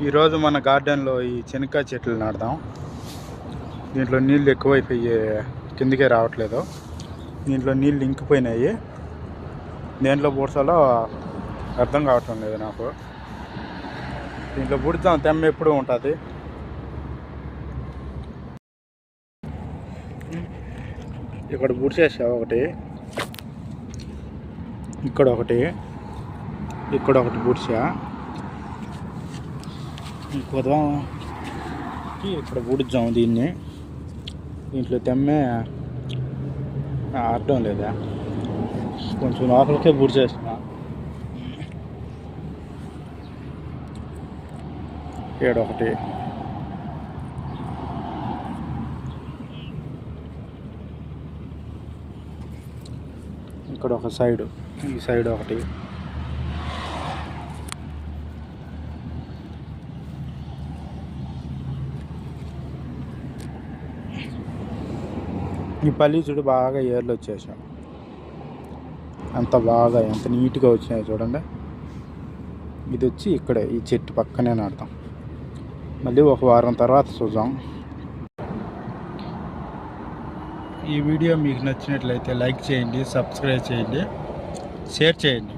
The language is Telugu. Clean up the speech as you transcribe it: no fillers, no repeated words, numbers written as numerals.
ఈరోజు మన గార్డెన్లో ఈ చెనక్కాయ చెట్లు నాటుదాం. దీంట్లో నీళ్ళు ఎక్కువైపోయి కిందకే రావట్లేదు. దీంట్లో నీళ్ళు ఇంకిపోయినాయి. దేంట్లో పూడ్చాలో అర్థం కావటం లేదు నాకు. దీంట్లో పూడ్చాం, తెమ్మ ఎప్పుడూ ఉంటుంది. ఇక్కడ పూడ్చేసా ఒకటి, ఇక్కడ ఒకటి, ఇక్కడ ఒకటి పూడ్చా. ఇంకొద్దాం ఇక్కడ పూడ్చాం దీన్ని. దీంట్లో తెమ్మే అర్థం లేదా, కొంచెం లోపలికే పూడ్చేస్తున్నా. ఏడొకటి, ఇక్కడ ఒక సైడు, ఈ సైడ్ ఒకటి. ఈ పల్లి చూడు బాగా ఏర్లు వచ్చేసాం. ఎంత నీట్గా వచ్చినాయి చూడండి. ఇది వచ్చి ఇక్కడే ఈ చెట్టు పక్కనే నాటుతాం. మళ్ళీ ఒక వారం తర్వాత చూద్దాం. ఈ వీడియో మీకు నచ్చినట్లయితే లైక్ చేయండి, సబ్స్క్రైబ్ చేయండి, షేర్ చేయండి.